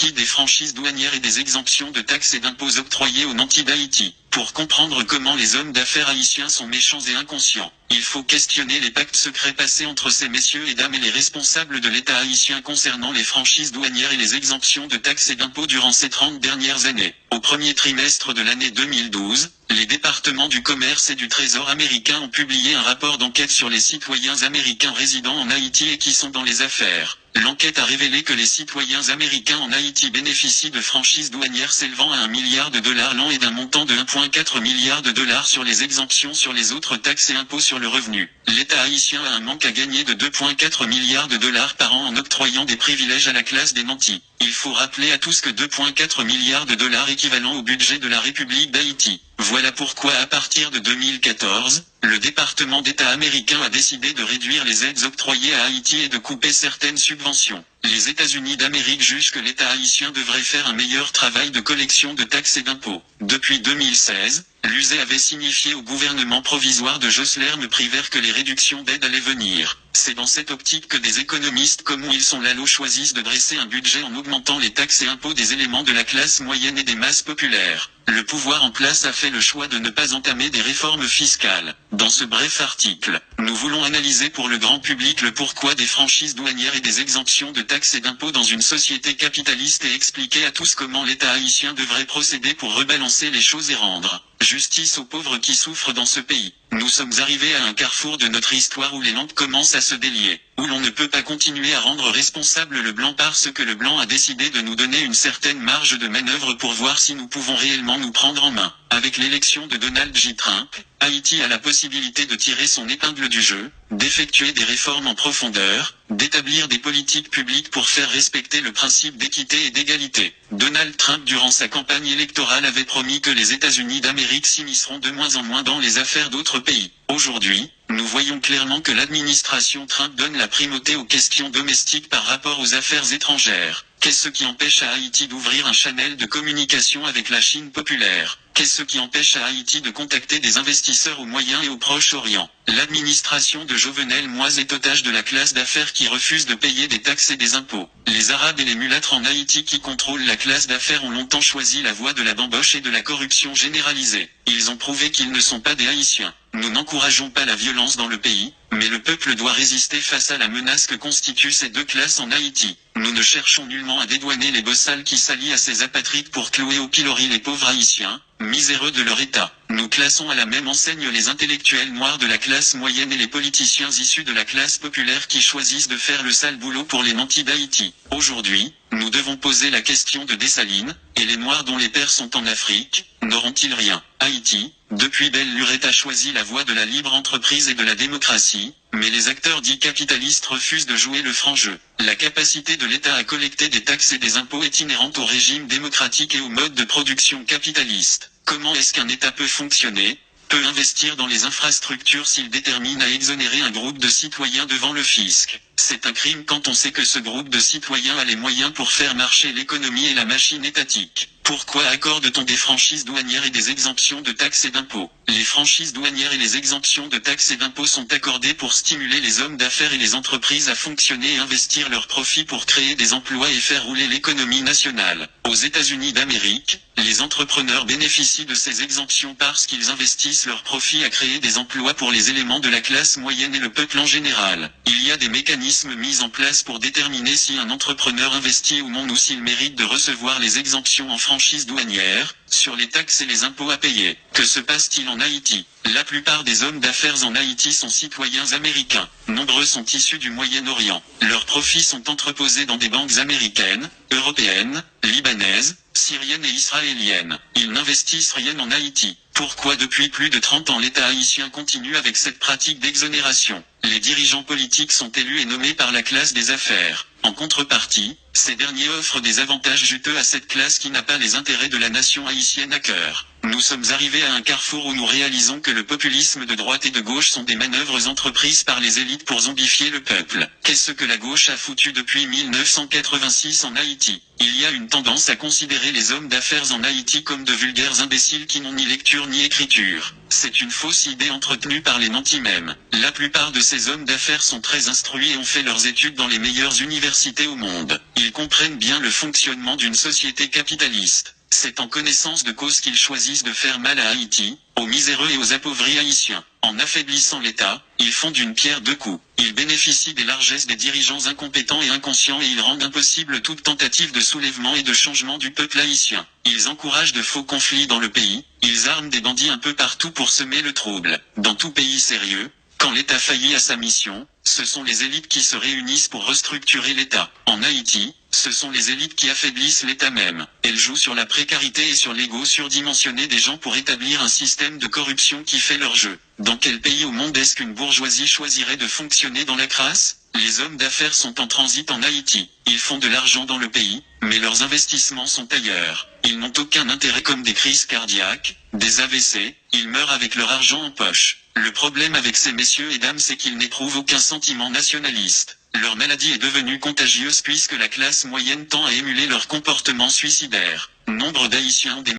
politique des franchises douanières et des exemptions de taxes et d'impôts octroyées aux nantis d'Haïti. Pour comprendre comment les hommes d'affaires haïtiens sont méchants et inconscients, il faut questionner les pactes secrets passés entre ces messieurs et dames et les responsables de l'État haïtien concernant les franchises douanières et les exemptions de taxes et d'impôts durant ces 30 dernières années. Au premier trimestre de l'année 2012, les départements du commerce et du Trésor américains ont publié un rapport d'enquête sur les citoyens américains résidant en Haïti et qui sont dans les affaires. L'enquête a révélé que les citoyens américains en Haïti bénéficient de franchises douanières s'élevant à $1 milliard l'an et d'un montant de $1,4 milliard sur les exemptions sur les autres taxes et impôts sur le revenu. L'État haïtien a un manque à gagner de $2,4 milliards par an en octroyant des privilèges à la classe des nantis. Il faut rappeler à tous que $2,4 milliards équivalent au budget de la République d'Haïti. Voilà pourquoi à partir de 2014, le département d'État américain a décidé de réduire les aides octroyées à Haïti et de couper certaines subventions. Les États-Unis d'Amérique jugent que l'État haïtien devrait faire un meilleur travail de collection de taxes et d'impôts. Depuis 2016, l'USE avait signifié au gouvernement provisoire de Jocelyn Prévert que les réductions d'aide allaient venir. C'est dans cette optique que des économistes comme Wilson Lalo choisissent de dresser un budget en augmentant les taxes et impôts des éléments de la classe moyenne et des masses populaires. Le pouvoir en place a fait le choix de ne pas entamer des réformes fiscales. Dans ce bref article, nous voulons analyser pour le grand public le pourquoi des franchises douanières et des exemptions de taxes et d'impôts dans une société capitaliste et expliquer à tous comment l'État haïtien devrait procéder pour rebalancer les choses et rendre justice aux pauvres qui souffrent dans ce pays. Nous sommes arrivés à un carrefour de notre histoire où les lampes commencent à se délier, où l'on ne peut pas continuer à rendre responsable le blanc parce que le blanc a décidé de nous donner une certaine marge de manœuvre pour voir si nous pouvons réellement nous prendre en main. Avec l'élection de Donald J. Trump, Haïti a la possibilité de tirer son épingle du jeu, d'effectuer des réformes en profondeur, d'établir des politiques publiques pour faire respecter le principe d'équité et d'égalité. Donald Trump durant sa campagne électorale avait promis que les États-Unis d'Amérique s'immisceront de moins en moins dans les affaires d'autres pays. Aujourd'hui, nous voyons clairement que l'administration Trump donne la primauté aux questions domestiques par rapport aux affaires étrangères. Qu'est-ce qui empêche à Haïti d'ouvrir un channel de communication avec la Chine populaire? Qu'est-ce qui empêche à Haïti de contacter des investisseurs au Moyen et au Proche-Orient? L'administration de Jovenel Moïse est otage de la classe d'affaires qui refuse de payer des taxes et des impôts. Les Arabes et les mulâtres en Haïti qui contrôlent la classe d'affaires ont longtemps choisi la voie de la bamboche et de la corruption généralisée. Ils ont prouvé qu'ils ne sont pas des Haïtiens. Nous n'encourageons pas la violence dans le pays, mais le peuple doit résister face à la menace que constituent ces deux classes en Haïti. Nous ne cherchons nullement à dédouaner les bossales qui s'allient à ces apatrides pour clouer au pilori les pauvres Haïtiens, miséreux de leur état. Nous classons à la même enseigne les intellectuels noirs de la classe moyenne et les politiciens issus de la classe populaire qui choisissent de faire le sale boulot pour les nantis d'Haïti. Aujourd'hui, nous devons poser la question de Dessalines, et les noirs dont les pères sont en Afrique, n'auront-ils rien? Haïti, depuis belle lurette a choisi la voie de la libre entreprise et de la démocratie, mais les acteurs dits capitalistes refusent de jouer le franc jeu. La capacité de l'État à collecter des taxes et des impôts est inhérente au régime démocratique et au mode de production capitaliste. Comment est-ce qu'un État peut fonctionner, peut investir dans les infrastructures s'il détermine à exonérer un groupe de citoyens devant le fisc? C'est un crime quand on sait que ce groupe de citoyens a les moyens pour faire marcher l'économie et la machine étatique. Pourquoi accorde-t-on des franchises douanières et des exemptions de taxes et d'impôts? Les franchises douanières et les exemptions de taxes et d'impôts sont accordées pour stimuler les hommes d'affaires et les entreprises à fonctionner et investir leurs profits pour créer des emplois et faire rouler l'économie nationale. Aux États-Unis d'Amérique, les entrepreneurs bénéficient de ces exemptions parce qu'ils investissent leurs profits à créer des emplois pour les éléments de la classe moyenne et le peuple en général. Il y a des mécanismes mis en place pour déterminer si un entrepreneur investit ou non ou s'il mérite de recevoir les exemptions en franchise douanière, sur les taxes et les impôts à payer. Que se passe-t-il en Haïti? La plupart des hommes d'affaires en Haïti sont citoyens américains. Nombreux sont issus du Moyen-Orient. Leurs profits sont entreposés dans des banques américaines, européennes, libanaises, syriennes et israéliennes. Ils n'investissent rien en Haïti. Pourquoi depuis plus de 30 ans l'État haïtien continue avec cette pratique d'exonération? Les dirigeants politiques sont élus et nommés par la classe des affaires. En contrepartie, ces derniers offrent des avantages juteux à cette classe qui n'a pas les intérêts de la nation haïtienne à cœur. Nous sommes arrivés à un carrefour où nous réalisons que le populisme de droite et de gauche sont des manœuvres entreprises par les élites pour zombifier le peuple. Qu'est-ce que la gauche a foutu depuis 1986 en Haïti? Il y a une tendance à considérer les hommes d'affaires en Haïti comme de vulgaires imbéciles qui n'ont ni lecture ni écriture. C'est une fausse idée entretenue par les nantis mêmes. La plupart de ces hommes d'affaires sont très instruits et ont fait leurs études dans les meilleures universités au monde. Ils comprennent bien le fonctionnement d'une société capitaliste. C'est en connaissance de cause qu'ils choisissent de faire mal à Haïti, aux miséreux et aux appauvris haïtiens. En affaiblissant l'État, ils font d'une pierre deux coups. Ils bénéficient des largesses des dirigeants incompétents et inconscients et ils rendent impossible toute tentative de soulèvement et de changement du peuple haïtien. Ils encouragent de faux conflits dans le pays, ils arment des bandits un peu partout pour semer le trouble. Dans tout pays sérieux, quand l'État faillit à sa mission, ce sont les élites qui se réunissent pour restructurer l'État. En Haïti, ce sont les élites qui affaiblissent l'État même. Elles jouent sur la précarité et sur l'ego surdimensionné des gens pour établir un système de corruption qui fait leur jeu. Dans quel pays au monde est-ce qu'une bourgeoisie choisirait de fonctionner dans la crasse ? Les hommes d'affaires sont en transit en Haïti. Ils font de l'argent dans le pays, mais leurs investissements sont ailleurs. Ils n'ont aucun intérêt comme des crises cardiaques, des AVC, ils meurent avec leur argent en poche. Le problème avec ces messieurs et dames c'est qu'ils n'éprouvent aucun sentiment nationaliste. Leur maladie est devenue contagieuse puisque la classe moyenne tend à émuler leur comportement suicidaire. Nombre d'Haïtiens ont des